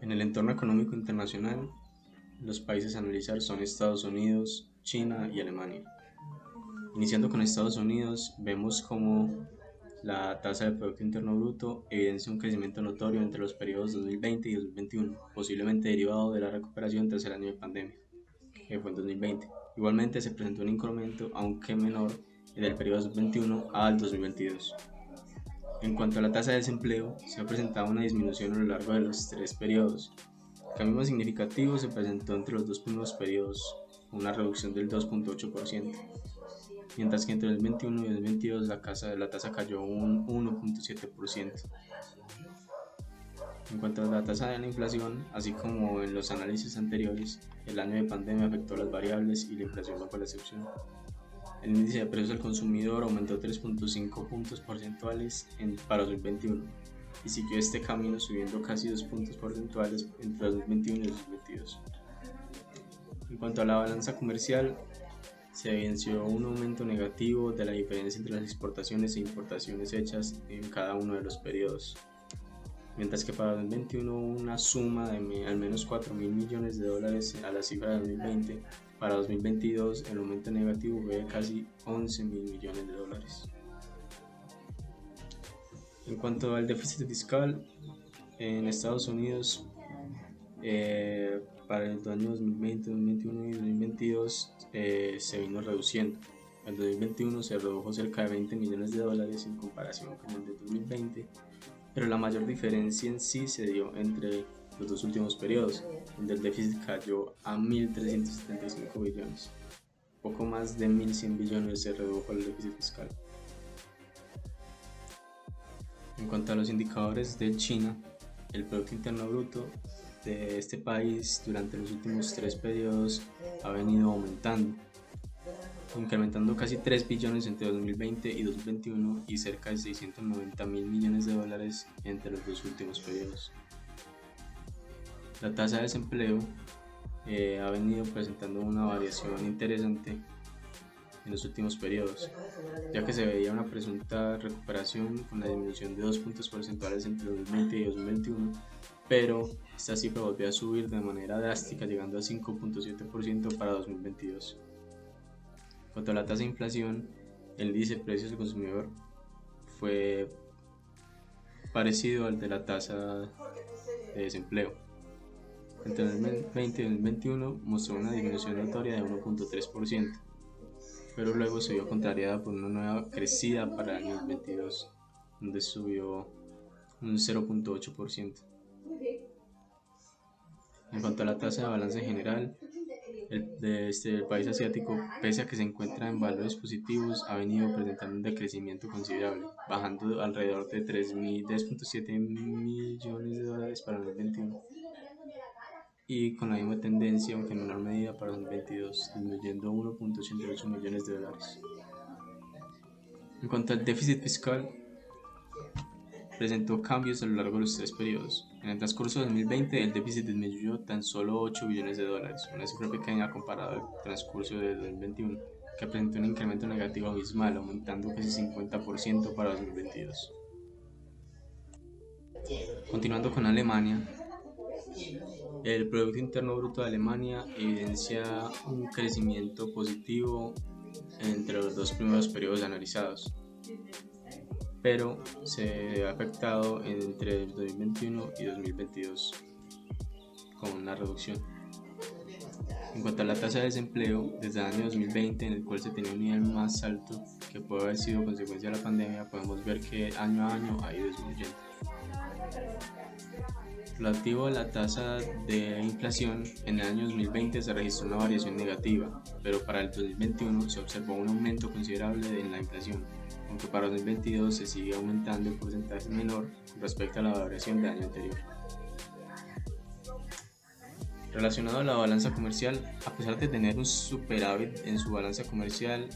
En el entorno económico internacional, los países a analizar son Estados Unidos, China y Alemania. Iniciando con Estados Unidos, vemos como la tasa de Producto Interno Bruto evidencia un crecimiento notorio entre los periodos 2020 y 2021, posiblemente derivado de la recuperación tras el año de pandemia, que fue en 2020. Igualmente se presentó un incremento, aunque menor, en el periodo 2021 al 2022. En cuanto a la tasa de desempleo, se ha presentado una disminución a lo largo de los tres periodos. El cambio más significativo se presentó entre los dos primeros periodos, una reducción del 2.8%, mientras que entre el 2021 y el 2022 la tasa cayó un 1.7%. En cuanto a la tasa de la inflación, así como en los análisis anteriores, el año de pandemia afectó las variables y la inflación no fue la excepción. El índice de precios al consumidor aumentó 3.5 puntos porcentuales para 2021 y siguió este camino subiendo casi 2 puntos porcentuales entre 2021 y 2022. En cuanto a la balanza comercial, se evidenció un aumento negativo de la diferencia entre las exportaciones e importaciones hechas en cada uno de los periodos, mientras que para 2021 hubo una suma de al menos 4.000 millones de dólares a la cifra de 2020. Para 2022 el aumento negativo fue de casi 11.000 millones de dólares. En cuanto al déficit fiscal, en Estados Unidos para el año 2020, 2021 y 2022 se vino reduciendo. En 2021 se redujo cerca de 20 millones de dólares en comparación con el de 2020, pero la mayor diferencia en sí se dio entre los dos últimos periodos, donde el déficit cayó a 1.375 billones. Poco más de 1.100 billones se redujo el déficit fiscal. En cuanto a los indicadores de China, el Producto Interno Bruto de este país durante los últimos tres periodos ha venido aumentando, incrementando casi 3 billones entre 2020 y 2021 y cerca de 690.000 millones de dólares entre los dos últimos periodos. La tasa de desempleo ha venido presentando una variación interesante en los últimos periodos, ya que se veía una presunta recuperación con la disminución de 2 puntos porcentuales entre 2020 y 2021, pero esta cifra volvió a subir de manera drástica, llegando a 5.7% para 2022. En cuanto a la tasa de inflación, el índice de precios del consumidor fue parecido al de la tasa de desempleo. Entre el 2020 y el 2021 mostró una disminución notoria de 1.3%, pero luego se vio contrariada por una nueva crecida para el año 2022, donde subió un 0.8%. En cuanto a la tasa de balance general, el país asiático, pese a que se encuentra en valores positivos, ha venido presentando un decrecimiento considerable, bajando alrededor de 3.7 millones de dólares para el 2021 y con la misma tendencia, aunque en menor medida, para el 2022, disminuyendo 1.88 millones de dólares. En cuanto al déficit fiscal, presentó cambios a lo largo de los tres periodos. En el transcurso de 2020 el déficit disminuyó tan solo 8 billones de dólares, una cifra pequeña comparado al transcurso de 2021, que presentó un incremento negativo abismal, aumentando casi 50% para 2022. Continuando con Alemania, el Producto Interno Bruto de Alemania evidencia un crecimiento positivo entre los dos primeros periodos analizados, pero se ha afectado entre 2021 y 2022 con una reducción. En cuanto a la tasa de desempleo, desde el año 2020, en el cual se tenía un nivel más alto que puede haber sido consecuencia de la pandemia, podemos ver que año a año ha ido disminuyendo. Relativo a la tasa de inflación, en el año 2020 se registró una variación negativa, pero para el 2021 se observó un aumento considerable en la inflación, aunque para 2022 se sigue aumentando en porcentaje menor con respecto a la variación del año anterior. Relacionado a la balanza comercial, a pesar de tener un superávit en su balanza comercial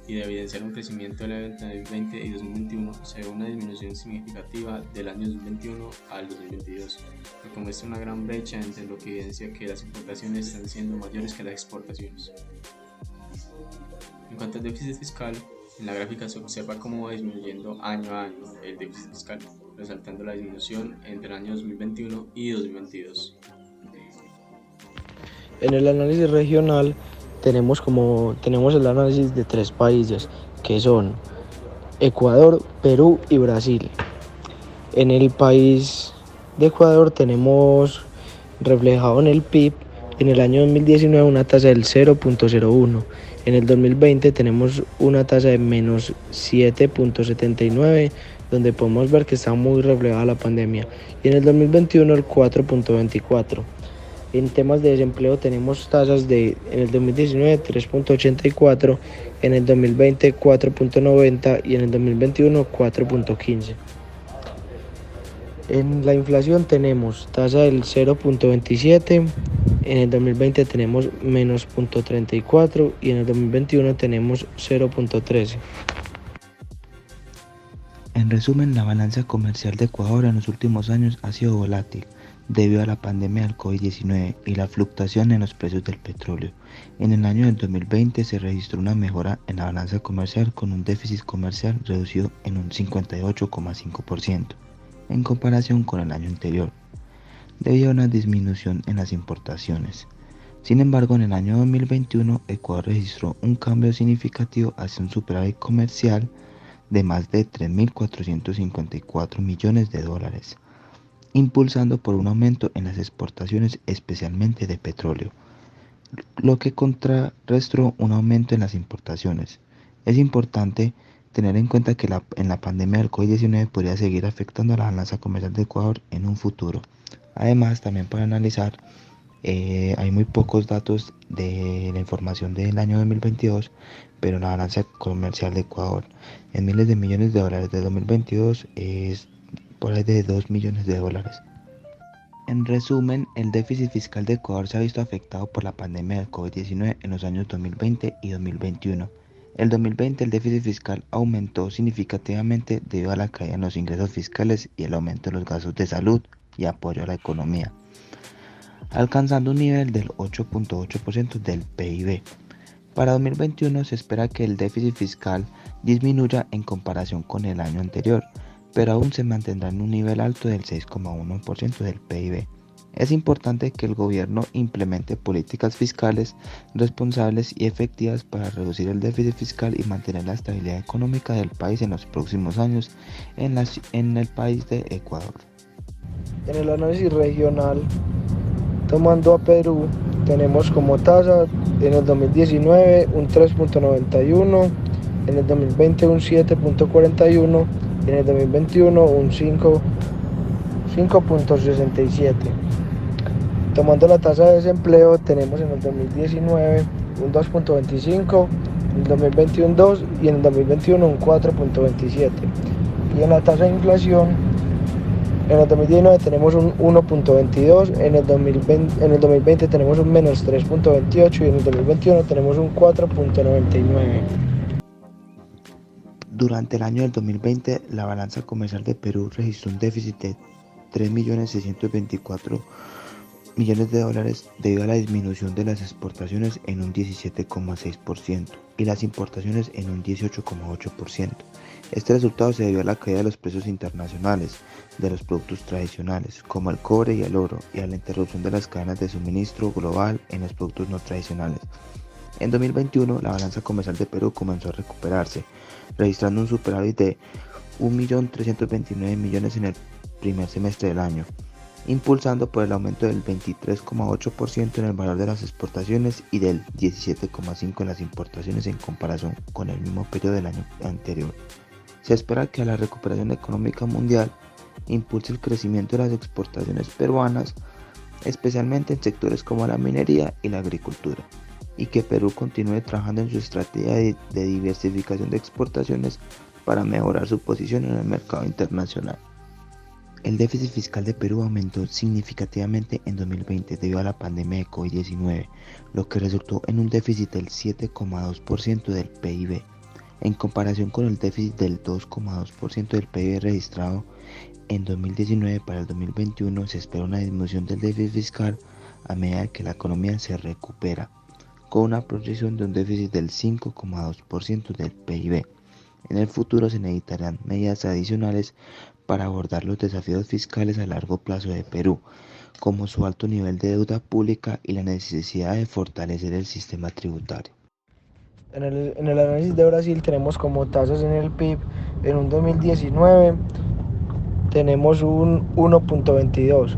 y de evidenciar un crecimiento de la venta en 2020 y 2021, se ve una disminución significativa del año 2021 al 2022, lo que muestra una gran brecha entre lo que evidencia que las importaciones están siendo mayores que las exportaciones. En cuanto al déficit fiscal, en la gráfica se observa cómo va disminuyendo año a año el déficit fiscal, resaltando la disminución entre el año 2021 y 2022. En el análisis regional tenemos el análisis de 3 países, que son Ecuador, Perú y Brasil. En el país de Ecuador tenemos reflejado en el PIB en el año 2019 una tasa del 0.01. En el 2020 tenemos una tasa de menos 7.79, donde podemos ver que está muy reflejada la pandemia. Y en el 2021 el 4.24. En temas de desempleo tenemos tasas en el 2019 3.84, en el 2020 4.90 y en el 2021 4.15. En la inflación tenemos tasa del 0.27, en el 2020 tenemos menos 0.34 y en el 2021 tenemos 0.13. En resumen, la balanza comercial de Ecuador en los últimos años ha sido volátil debido a la pandemia del COVID-19 y la fluctuación en los precios del petróleo. En el año del 2020 se registró una mejora en la balanza comercial con un déficit comercial reducido en un 58,5% en comparación con el año anterior, debido a una disminución en las importaciones. Sin embargo, en el año 2021, Ecuador registró un cambio significativo hacia un superávit comercial de más de 3.454 millones de dólares, impulsado por un aumento en las exportaciones, especialmente de petróleo, lo que contrarrestó un aumento en las importaciones. Es importante tener en cuenta que en la pandemia del COVID-19 podría seguir afectando a la balanza comercial de Ecuador en un futuro. Además, también para analizar, hay muy pocos datos de la información del año 2022, pero la balanza comercial de Ecuador en miles de millones de dólares de 2022 es por ahí de 2 millones de dólares. En resumen, el déficit fiscal de Ecuador se ha visto afectado por la pandemia del COVID-19 en los años 2020 y 2021. En 2020 el déficit fiscal aumentó significativamente debido a la caída en los ingresos fiscales y el aumento de los gastos de salud y apoyo a la economía, alcanzando un nivel del 8.8% del PIB. Para 2021 se espera que el déficit fiscal disminuya en comparación con el año anterior, pero aún se mantendrá en un nivel alto del 6,1% del PIB. Es importante que el gobierno implemente políticas fiscales responsables y efectivas para reducir el déficit fiscal y mantener la estabilidad económica del país en los próximos años en el país de Ecuador. En el análisis regional, tomando a Perú, tenemos como tasa en el 2019 un 3.91, en el 2020 un 7.41 y en el 2021 un 5.67. Tomando la tasa de desempleo, tenemos en el 2019 un 2.25, en el 2021 un 2 y en el 2021 un 4.27. Y en la tasa de inflación, en el 2019 tenemos un 1.22, en el 2020 tenemos un menos 3.28 y en el 2021 tenemos un 4.99. Durante el año del 2020, la balanza comercial de Perú registró un déficit de 3.624 millones de dólares debido a la disminución de las exportaciones en un 17,6% y las importaciones en un 18,8%. Este resultado se debió a la caída de los precios internacionales de los productos tradicionales, como el cobre y el oro, y a la interrupción de las cadenas de suministro global en los productos no tradicionales. En 2021, la balanza comercial de Perú comenzó a recuperarse, registrando un superávit de 1.329 millones en el primer semestre del año, impulsado por el aumento del 23,8% en el valor de las exportaciones y del 17,5% en las importaciones en comparación con el mismo periodo del año anterior. Se espera que la recuperación económica mundial impulse el crecimiento de las exportaciones peruanas, especialmente en sectores como la minería y la agricultura, y que Perú continúe trabajando en su estrategia de diversificación de exportaciones para mejorar su posición en el mercado internacional. El déficit fiscal de Perú aumentó significativamente en 2020 debido a la pandemia de COVID-19, lo que resultó en un déficit del 7,2% del PIB, en comparación con el déficit del 2,2% del PIB registrado en 2019. Para el 2021 se espera una disminución del déficit fiscal a medida que la economía se recupera, con una proyección de un déficit del 5,2% del PIB. En el futuro se necesitarán medidas adicionales para abordar los desafíos fiscales a largo plazo de Perú, como su alto nivel de deuda pública y la necesidad de fortalecer el sistema tributario. En el análisis de Brasil tenemos como tasas en el PIB en un 2019 tenemos un 1.22.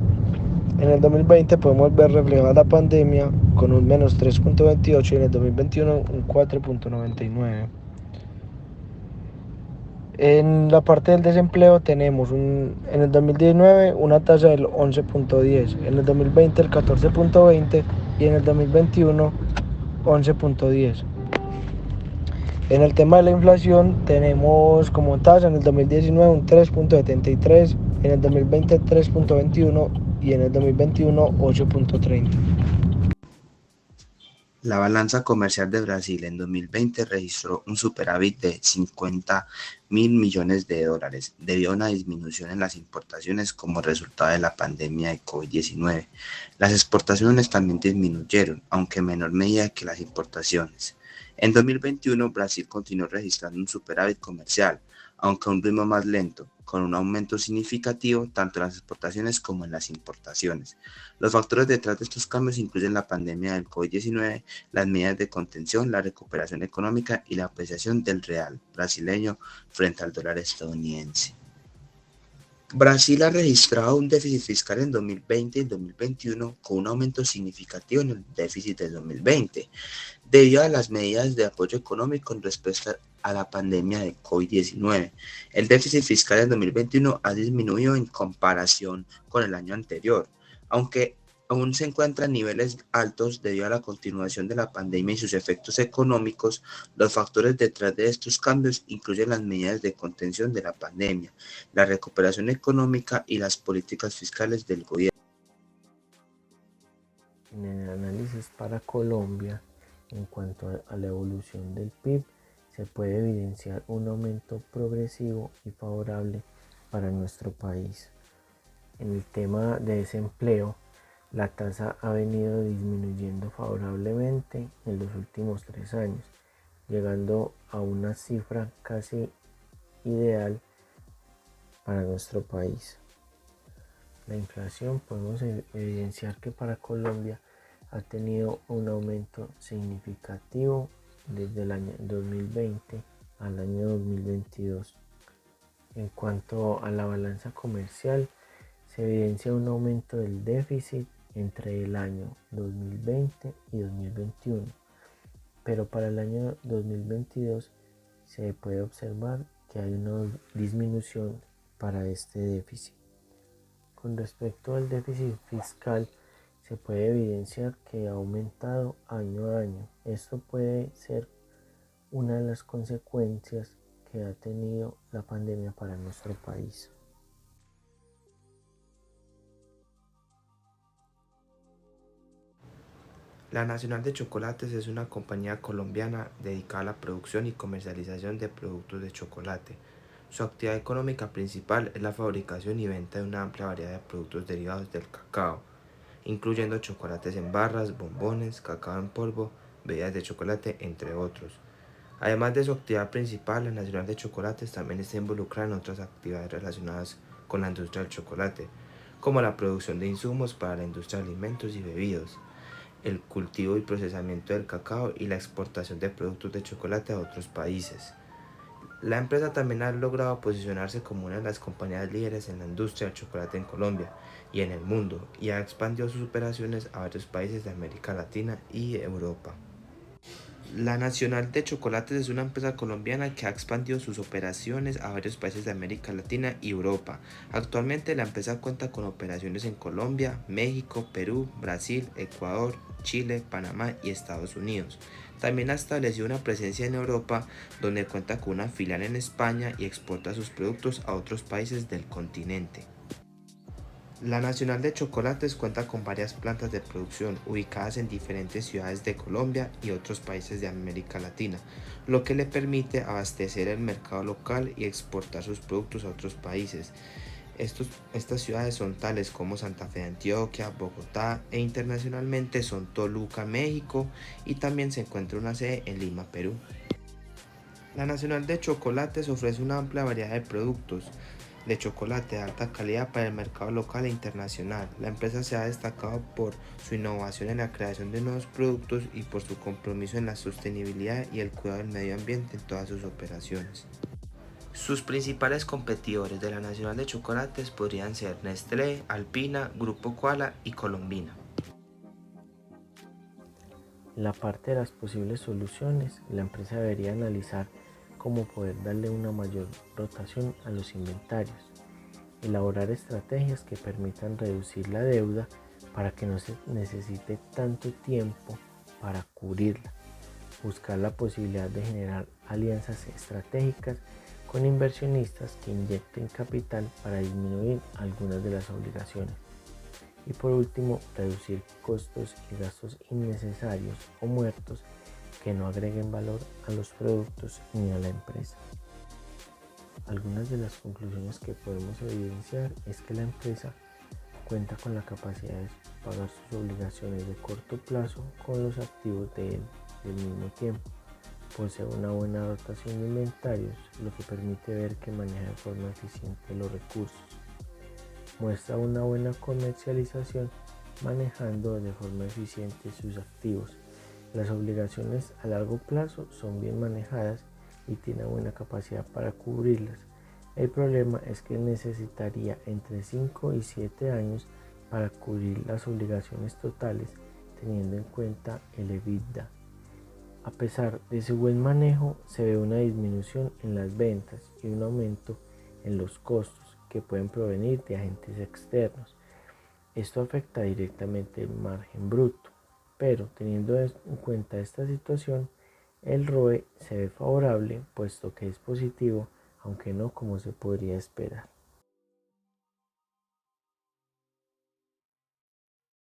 En el 2020 podemos ver reflejada la pandemia con un menos 3.28 y en el 2021 un 4.99. En la parte del desempleo tenemos en el 2019 una tasa del 11.10, en el 2020 el 14.20 y en el 2021 11.10. En el tema de la inflación tenemos como tasa en el 2019 un 3.73, en el 2020 3.21 y en el 2021 8.30. La balanza comercial de Brasil en 2020 registró un superávit de 50.000 millones de dólares debido a una disminución en las importaciones como resultado de la pandemia de COVID-19. Las exportaciones también disminuyeron, aunque en menor medida que las importaciones. En 2021, Brasil continuó registrando un superávit comercial, aunque a un ritmo más lento, con un aumento significativo tanto en las exportaciones como en las importaciones. Los factores detrás de estos cambios incluyen la pandemia del COVID-19, las medidas de contención, la recuperación económica y la apreciación del real brasileño frente al dólar estadounidense. Brasil ha registrado un déficit fiscal en 2020 y 2021 con un aumento significativo en el déficit de 2020, debido a las medidas de apoyo económico en respuesta a la pandemia de COVID-19. El déficit fiscal en 2021 ha disminuido en comparación con el año anterior, aunque aún se encuentra en niveles altos debido a la continuación de la pandemia y sus efectos económicos. Los factores detrás de estos cambios incluyen las medidas de contención de la pandemia, la recuperación económica y las políticas fiscales del gobierno. En el análisis para Colombia, en cuanto a la evolución del PIB, se puede evidenciar un aumento progresivo y favorable para nuestro país. En el tema de desempleo, la tasa ha venido disminuyendo favorablemente en los últimos 3 años, llegando a una cifra casi ideal para nuestro país. La inflación, podemos evidenciar que para Colombia ha tenido un aumento significativo desde el año 2020 al año 2022. En cuanto a la balanza comercial, se evidencia un aumento del déficit entre el año 2020 y 2021, pero para el año 2022 se puede observar que hay una disminución para este déficit. Con respecto al déficit fiscal, se puede evidenciar que ha aumentado año a año. Esto puede ser una de las consecuencias que ha tenido la pandemia para nuestro país. La Nacional de Chocolates es una compañía colombiana dedicada a la producción y comercialización de productos de chocolate. Su actividad económica principal es la fabricación y venta de una amplia variedad de productos derivados del cacao, incluyendo chocolates en barras, bombones, cacao en polvo, bebidas de chocolate, entre otros. Además de su actividad principal, la Nacional de Chocolates también está involucrada en otras actividades relacionadas con la industria del chocolate, como la producción de insumos para la industria de alimentos y bebidas, el cultivo y procesamiento del cacao y la exportación de productos de chocolate a otros países. La empresa también ha logrado posicionarse como una de las compañías líderes en la industria del chocolate en Colombia y en el mundo, y ha expandido sus operaciones a varios países de América Latina y Europa. La Nacional de Chocolates es una empresa colombiana que ha expandido sus operaciones a varios países de América Latina y Europa. Actualmente la empresa cuenta con operaciones en Colombia, México, Perú, Brasil, Ecuador, Chile, Panamá y Estados Unidos. También ha establecido una presencia en Europa, donde cuenta con una filial en España y exporta sus productos a otros países del continente. La Nacional de Chocolates cuenta con varias plantas de producción ubicadas en diferentes ciudades de Colombia y otros países de América Latina, lo que le permite abastecer el mercado local y exportar sus productos a otros países. Estas ciudades son tales como Santa Fe de Antioquia, Bogotá, e internacionalmente son Toluca, México, y también se encuentra una sede en Lima, Perú. La Nacional de Chocolates ofrece una amplia variedad de productos, de chocolate de alta calidad para el mercado local e internacional. La empresa se ha destacado por su innovación en la creación de nuevos productos y por su compromiso en la sostenibilidad y el cuidado del medio ambiente en todas sus operaciones. Sus principales competidores de la Nacional de Chocolates podrían ser Nestlé, Alpina, Grupo Koala y Colombina. En la parte de las posibles soluciones, la empresa debería analizar cómo poder darle una mayor rotación a los inventarios, elaborar estrategias que permitan reducir la deuda para que no se necesite tanto tiempo para cubrirla, buscar la posibilidad de generar alianzas estratégicas con inversionistas que inyecten capital para disminuir algunas de las obligaciones. Y por último, reducir costos y gastos innecesarios o muertos que no agreguen valor a los productos ni a la empresa. Algunas de las conclusiones que podemos evidenciar es que la empresa cuenta con la capacidad de pagar sus obligaciones de corto plazo con los activos de él y al mismo tiempo posee una buena rotación de inventarios, lo que permite ver que maneja de forma eficiente los recursos. Muestra una buena comercialización manejando de forma eficiente sus activos. Las obligaciones a largo plazo son bien manejadas y tiene buena capacidad para cubrirlas. El problema es que necesitaría entre 5 y 7 años para cubrir las obligaciones totales teniendo en cuenta el EBITDA. A pesar de su buen manejo, se ve una disminución en las ventas y un aumento en los costos que pueden provenir de agentes externos. Esto afecta directamente el margen bruto, pero teniendo en cuenta esta situación, el ROE se ve favorable puesto que es positivo, aunque no como se podría esperar.